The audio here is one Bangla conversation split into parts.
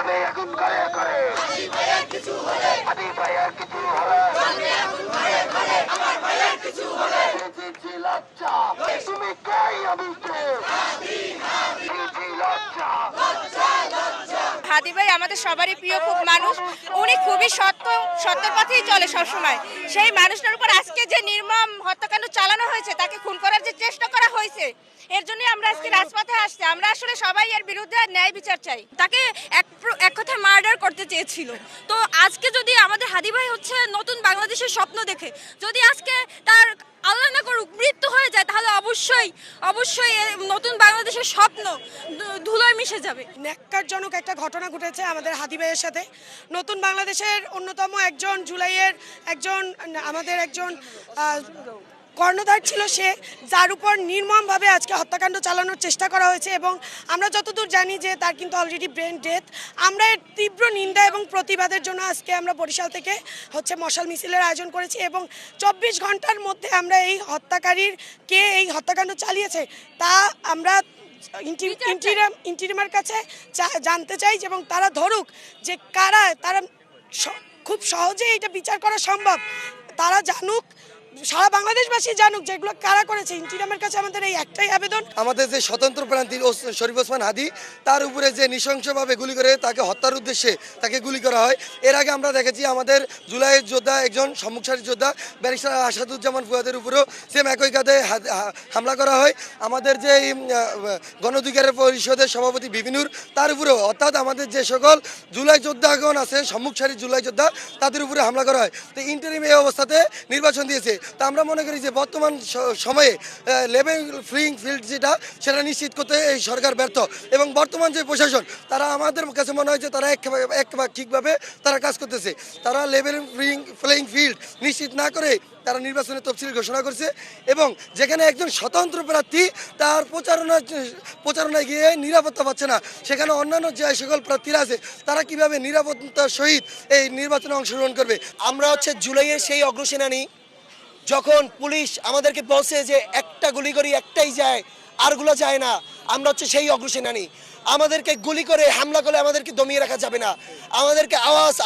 চলবে এখন করে করে হাদি ভাইয়ের কিছু হলে লজ্জা তুমি কে আমি কে লজ্জা হাদি ভাই আমাদের সবারই প্রিয় খুব মানুষ, উনি খুবই সত্যের পথেই চলে সবসময়। সেই মানুষটার উপর আজকে যে নির্মম হত্যাকাণ্ড চালানো হয়েছে, তাকে খুন করার যে চেষ্টা করা হয়েছে, এর জন্য আমরা আজকে রাজপথে আসছি। আমরা আসলে সবাই এর বিরুদ্ধে ন্যায় বিচার চাই। তাকে এক কথায় মার্ডার করতে চেয়েছিল। তো আজকে যদি আমাদের হাদি ভাই হচ্ছে নতুন বাংলাদেশের স্বপ্ন দেখে, যদি আজকে তার আল্লাহ না করুক মৃত্যু হয়ে যায়, তাহলে অবশ্যই নতুন বাংলাদেশের স্বপ্ন ধুলোয় মিশে যাবে। ন্যাক্কারজনক একটা ঘটনা ঘটেছে আমাদের হাদি ভাইয়ের সাথে। নতুন বাংলাদেশের অন্যতম একজন জুলাইয়ের আমাদের একজন কর্ণধার ছিল সে, যার উপর নির্মমভাবে আজকে হত্যাকাণ্ড চালানোর চেষ্টা করা হয়েছে এবং আমরা যতদূর জানি যে তার কিন্তু অলরেডি ব্রেন ডেথ। আমরা এর তীব্র নিন্দা এবং প্রতিবাদের জন্য আজকে আমরা বরিশাল থেকে মশাল মিছিলের আয়োজন করেছি এবং 24 ঘন্টার মধ্যে আমরা এই হত্যাকারীর কে এই হত্যাকাণ্ড চালিয়েছে তা আমরা ইন্টিরিমের কাছে জানতে চাই এবং তারা ধরুক যে কারা, তারা খুব সহজে এটা বিচার করা সম্ভব। তারা জানুক, সারা বাংলাদেশবাসী জানুক যেগুলো কারা করেছে। ইন্টিরিমের কাছে আমাদের এই একটাই আবেদন। আমাদের যে স্বতন্ত্র প্রান্তিক শরীফ ওসমান হাদি, তার উপরে যে নৃশংসভাবে গুলি করে তাকে হত্যার উদ্দেশ্যে তাকে গুলি করা হয়। এর আগে আমরা দেখেছি আমাদের জুলাইয়ের যোদ্ধা একজন সম্মুখসারী যোদ্ধা ব্যারিস্টার আসাদুজ্জামান ফুয়াদের উপরেও সেম একই কাঁধে হামলা করা হয়। আমাদের যে গণ অধিকার পরিষদের সভাপতি বিপিনুর, তার উপরেও, অর্থাৎ আমাদের যে সকল জুলাই যোদ্ধাগণ আছে সম্মুখসারী জুলাই যোদ্ধা, তাদের উপরে হামলা করা হয়। তো ইন্টারিম এই অবস্থাতে নির্বাচন দিয়েছে। তা আমরা মনে করি যে বর্তমান সময়ে লেভেল ফ্লিং ফিল্ড সেটা নিশ্চিত করতে এই সরকার ব্যর্থ এবং বর্তমান যে প্রশাসন, তারা আমাদের কাছে মনে হয় যে তারা ঠিকভাবে তারা কাজ করতেছে। তারা লেভেল ফ্লিং ফিল্ড নিশ্চিত না করে তারা নির্বাচনের তফসিল ঘোষণা করছে এবং যেখানে একজন স্বতন্ত্র প্রার্থী তার প্রচারণায় গিয়ে নিরাপত্তা পাচ্ছে না, সেখানে অন্যান্য যে সকল প্রার্থীরা আছে তারা কিভাবে নিরাপত্তার সহিত এই নির্বাচনে অংশগ্রহণ করবে। আমরা জুলাইয়ের সেই অগ্রসেনানী, যখন পুলিশ আমাদেরকে বলছে যে একটা গুলি করি একটাই যায়, আরগুলো যায় না, আমরা সেই অগ্রসেনানী। আমাদেরকে গুলি করে হামলা করলে আমাদেরকে দমিয়ে রাখা যাবে না।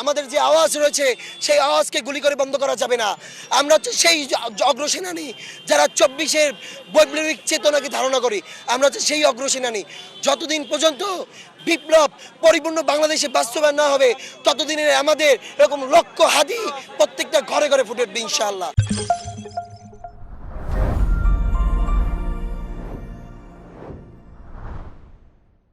আমাদের যে আওয়াজ রয়েছে সেই আওয়াজকে গুলি করে বন্ধ করা যাবে না। আমরা সেই অগ্রসেনানী যারা 24-এর বৈপ্লবিক চেতনাকে ধারণা করি। আমরা সেই অগ্রসেনানী। যতদিন পর্যন্ত বিপ্লব পরিপূর্ণ বাংলাদেশে বাস্তবায়ন না হবে, ততদিনে আমাদের এরকম লক্ষ্য হাদি প্রত্যেকটা ঘরে ঘরে ফুটে উঠবে ইনশাআল্লাহ।